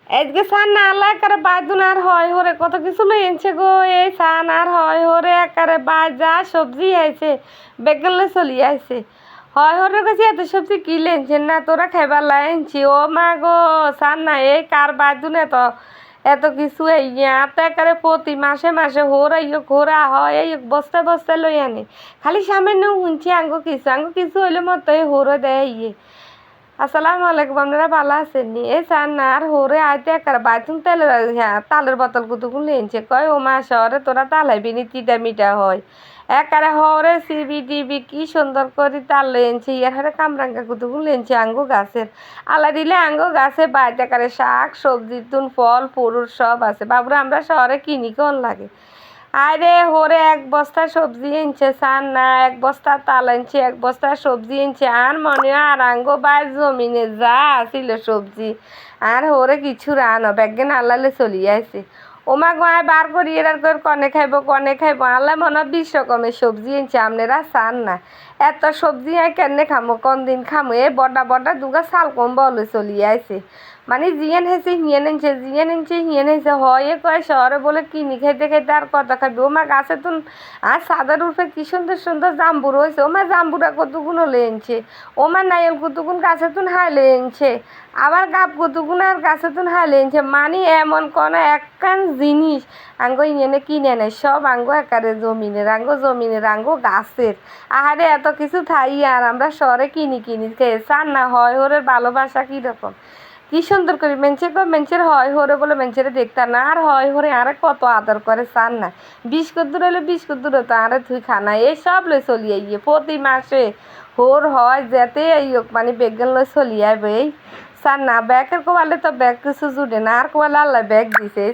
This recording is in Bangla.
আজকে সান না আল্লাহ একারে বাজুন আর হয় হরে কত কিছু লই এনছে গো এই সান আর হয় হরে একারে বাজা সবজি আইছে বেগেল চলি আইছে হয় হরে কাছে এত সবজি কি লেনছেন না তোরা খাইবার লাইনছি ও মা গো সান না এই কার বাজুন এত এত কিছু ইয়া তো একারে প্রতি মাসে মাসে হোরা ইয়ে ঘোরা হয় এই বস্তা বস্তা লই আনে খালি সামান্য শুনছি আঙ্গো কিছু হইলে মতো হোরো দেয় ইয়ে আসসালামু আলাইকুম আপনারা ভালো আছেন নি এই চান না আর হোরে আইতে একার বাইতুন তেলের হ্যাঁ তালের বোতল কুতুকুন লেনছে কয় ও মা শহরে তোরা তালাইবি নি চিটা মিটা হয় একারে হরে সিবি টিবি কি সুন্দর করে তাল লেনছে ইয়ার হারে কামরাঙ্গা কুতুকুন লেনছে আঙ্গো গাছের আল্লাহ দিলে আঙ্গো গাছে বাইতে একারে শাক সবজি তুন ফল ফুরুর সব আছে বাবুরা আমরা শহরে কিনি কোন লাগে আরে হোরে এক বস্তা সবজি এনেছে সান না এক বস্তা তাল আনছে এক বস্তা সবজি এনেছে আর মনে হয় আর আঙ্গো বাই জমিনে যা আসিল সবজি আর হোরে কিছু রানো ব্যাগেন আল্লাহলে চলি আসে ওমা গায়ে বার করি এরার করে কনে খাইব আল্লাহ মনে হয় 20 রকমের সবজি এনেছে আপনারা চান না এত সবজি আর কেনে খামো কোন দিন খামো এ বড়া বড়া দুগা শাল কম বলে চলি আসে মানে জিয়ান হেসে হিয়ে নেছে হয় কয় শহরে বলে কিনি খাইতে খাইতে আর কত খাবি ওমা গাছে তুন আর সাদার উঠে কি সুন্দর সুন্দর জাম্বুর হয়েছে ওমা জাম্বুরা কতগুলো লেনছে ওমা নাইল কতগুন গাছে তুন হাই লেনছে আবার গাপ কতগুন আর গাছে তুন হাই লেনছে মানে এমন কোনো একখান জিনিস আঙ্গো ইয়েনে কিনে নেয় সব আঙ্গো একারে জমিনের আঙ্গো গাছের আহারে এত কিছু থাই আর আমরা শহরে কিনি খেয়ে চান না হয় ওরে ভালোবাসা কীরকম কি সুন্দর করে মেঞ্চের হয় হরে বলে মেঞ্চের দেখতাম না আর হয় হরে আরে কত আদর করে চান না 20 কদ্দুর হলে 20 কদ্দুর তো আরে তুই খানা এই সব লই চলিয়ে গিয়ে প্রতি মাসে হোর হয় যেতে এই মানে বেগেন লই চলিয়ে আইবে এই চান না ব্যাগের কোয়ালে তো ব্যাগ কিছু জুড়ে না আর কোয়ালে আল্লাহ ব্যাগ দিছে এই